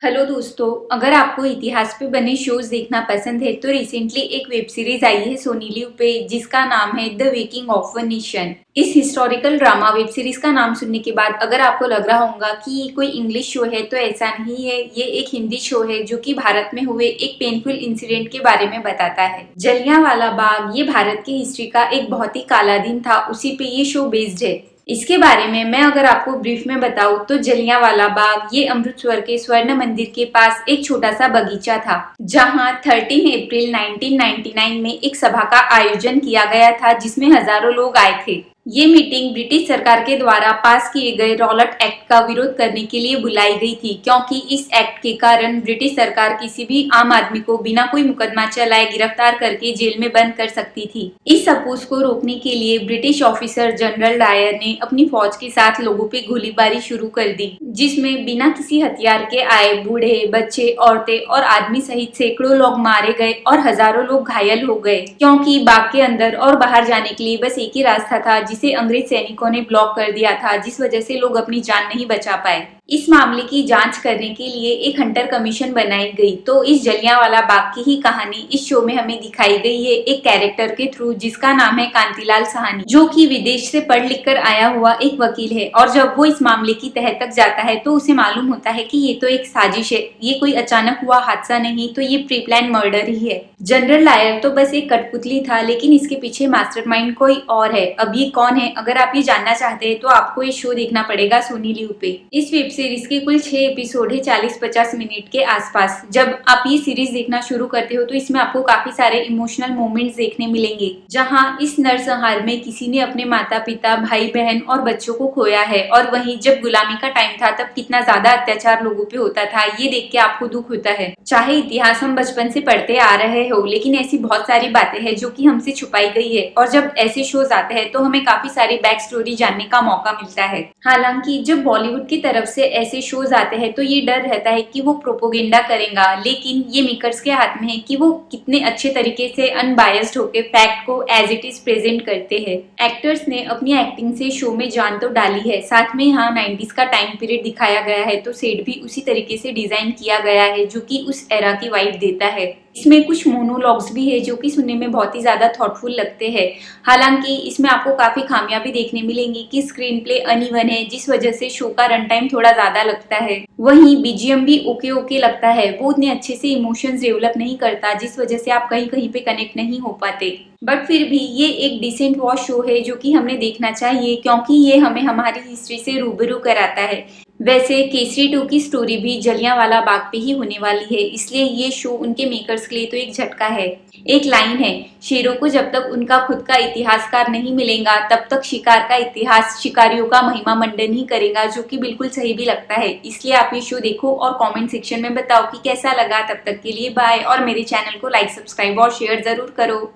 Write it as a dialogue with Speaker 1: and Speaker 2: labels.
Speaker 1: Hello दोस्तों, अगर आपको इतिहास पे बने शोज देखना पसंद है तो रिसेंटली एक वेब सीरीज आई है सोनी लिव पे जिसका नाम है the making of a nation. इस हिस्टोरिकल ड्रामा वेब सीरीज का नाम सुनने के बाद अगर आपको लग रहा होगा कि ये कोई इंग्लिश शो है तो ऐसा नहीं है। ये एक हिंदी शो है जो कि भारत में हुए एक पेनफुल इंसिडेंट के बारे में बताता है। जलियांवाला बाग ये भारत की हिस्ट्री का एक बहुत ही काला दिन था, उसी पे ये शो बेस्ड है। इसके बारे में मैं अगर आपको ब्रीफ में बताऊं तो जलियांवाला बाग ये अमृतसर के स्वर्ण मंदिर के पास एक छोटा सा बगीचा था, जहां 13 अप्रैल 1999 में एक सभा का आयोजन किया गया था जिसमें हजारों लोग आए थे। ये मीटिंग ब्रिटिश सरकार के द्वारा पास किए गए रॉलेट एक्ट का विरोध करने के लिए बुलाई गई थी, क्योंकि इस एक्ट के कारण ब्रिटिश सरकार किसी भी आम आदमी को बिना कोई मुकदमा चलाए गिरफ्तार करके जेल में बंद कर सकती थी। इस अपोज को रोकने के लिए ब्रिटिश ऑफिसर जनरल डायर ने अपनी फौज के साथ लोगों पे गोलीबारी शुरू कर दी, जिसमें बिना किसी हथियार के आए बूढ़े, बच्चे, औरतें और आदमी सहित सैकड़ों लोग मारे गए और हजारों लोग घायल हो गए, क्योंकि बाग के अंदर और बाहर जाने के लिए बस एक ही रास्ता था जिसे अंग्रेज सैनिकों ने ब्लॉक कर दिया था, जिस वजह से लोग अपनी जान नहीं बचा पाए। इस मामले की जांच करने के लिए एक हंटर कमीशन बनाई गई। तो इस जलियांवाला बाग की ही कहानी इस शो में हमें दिखाई गई है एक कैरेक्टर के थ्रू जिसका नाम है कांतिलाल साहनी, जो कि विदेश से पढ़ लिख कर आया हुआ एक वकील है। और जब वो इस मामले की तह तक जाता है तो उसे मालूम होता है कि ये तो एक साजिश है, ये कोई अचानक हुआ हादसा नहीं, तो ये प्री प्लान मर्डर ही है। जनरल डायर तो बस एक कठपुतली था, लेकिन इसके पीछे मास्टरमाइंड कोई और है। अब ये कौन है, अगर आप ये जानना चाहते हैं तो आपको ये शो देखना पड़ेगा सोनी लिव पे। इस वेब सीरीज के कुल 6 एपिसोड है 40-50 मिनट के आसपास। जब आप ये सीरीज देखना शुरू करते हो तो इसमें आपको काफी सारे इमोशनल मोमेंट्स देखने मिलेंगे, जहां इस नरसंहार में किसी ने अपने माता पिता, भाई बहन और बच्चों को खोया है। और वहीं जब गुलामी का टाइम था तब कितना ज्यादा अत्याचार लोगों पे होता था, ये देख के आपको दुख होता है। चाहे इतिहास हम बचपन से पढ़ते आ रहे हो, लेकिन ऐसी बहुत सारी बातें हैं जो कि हमसे छुपाई गई है। और जब ऐसे शोज आते हैं तो हमें काफी सारी बैक स्टोरी जानने का मौका मिलता है। हालांकि जब बॉलीवुड की तरफ से ऐसे शोज आते हैं तो ये डर रहता है कि वो प्रोपोगेंडा करेगा, लेकिन ये मेकर्स के हाथ में है कि वो कितने अच्छे तरीके से अनबायस्ड होकर फैक्ट को एज इट इज प्रेजेंट करते हैं। एक्टर्स ने अपनी एक्टिंग से शो में जान तो डाली है, साथ में यहाँ 90s का टाइम पीरियड दिखाया गया है तो सेट भी उसी तरीके से डिजाइन किया गया है जो कि उस एरा की वाइब देता है। इसमें कुछ मोनोलॉग्स भी है जो कि सुनने में बहुत ही ज्यादा थॉटफुल लगते हैं। हालांकि इसमें आपको काफी खामियां भी देखने मिलेंगी कि स्क्रीन प्ले अनइवन है, जिस वजह से शो का रन टाइम थोड़ा ज्यादा लगता है। वहीं बीजीएम भी ओके ओके लगता है, वो उतने अच्छे से इमोशंस डेवलप नहीं करता, जिस वजह से आप कहीं कहीं पे कनेक्ट नहीं हो पाते। बट फिर भी ये एक डिसेंट वॉच शो है जो कि हमने देखना चाहिए, क्योंकि ये हमें हमारी हिस्ट्री से रूबरू कराता है। वैसे केसरी 2 की स्टोरी भी जलियांवाला बाग पे ही होने वाली है, इसलिए ये शो उनके मेकर्स के लिए तो एक झटका है। एक लाइन है, शेरों को जब तक उनका खुद का इतिहासकार नहीं मिलेगा तब तक शिकार का इतिहास शिकारियों का महिमा मंडन ही करेगा, जो कि बिल्कुल सही भी लगता है। इसलिए आप ये शो देखो और कमेंट सेक्शन में बताओ कि कैसा लगा। तब तक के लिए बाय, और मेरे चैनल को लाइक, सब्सक्राइब और शेयर जरूर करो।